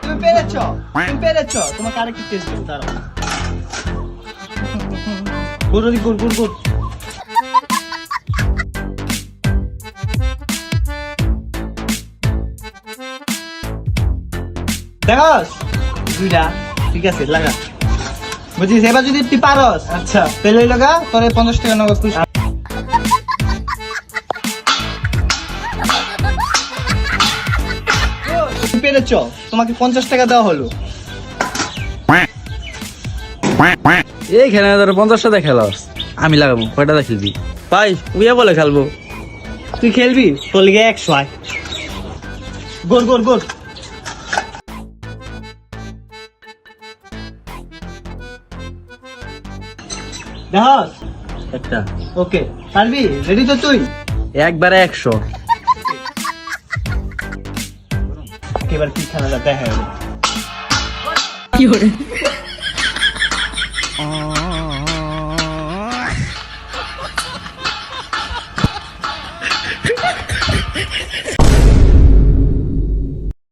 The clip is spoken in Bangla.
তুমি পেরেছো, তোমাকে আরেকটা টেস্ট দেবো, দাঁড়াও। Good good good good. দেখস দুইটা ঠিক আছে, লাগা। বুঝিস, এবার যদি তুই পারস, আচ্ছা তাহলে লাগা, তোর 50 টাকা নগদ খুশি। তুমি পেরেছো, তোমাকে 50 টাকা দেওয়া হলো। এইখানে ধরো 50 টাকা খেলাস, আমি লাগাবো। কয়টা দা খেলবি ভাই? উইয়া বলে খেলবো। তুই খেলবি, তোর লিগে 100 আয়। গোল গোল গোল। দেখস একটা ওকে, পারবি? রেডি তো তুই? একবারে 100। এবার কি খেলাটা দেখা যাবে। কি হরে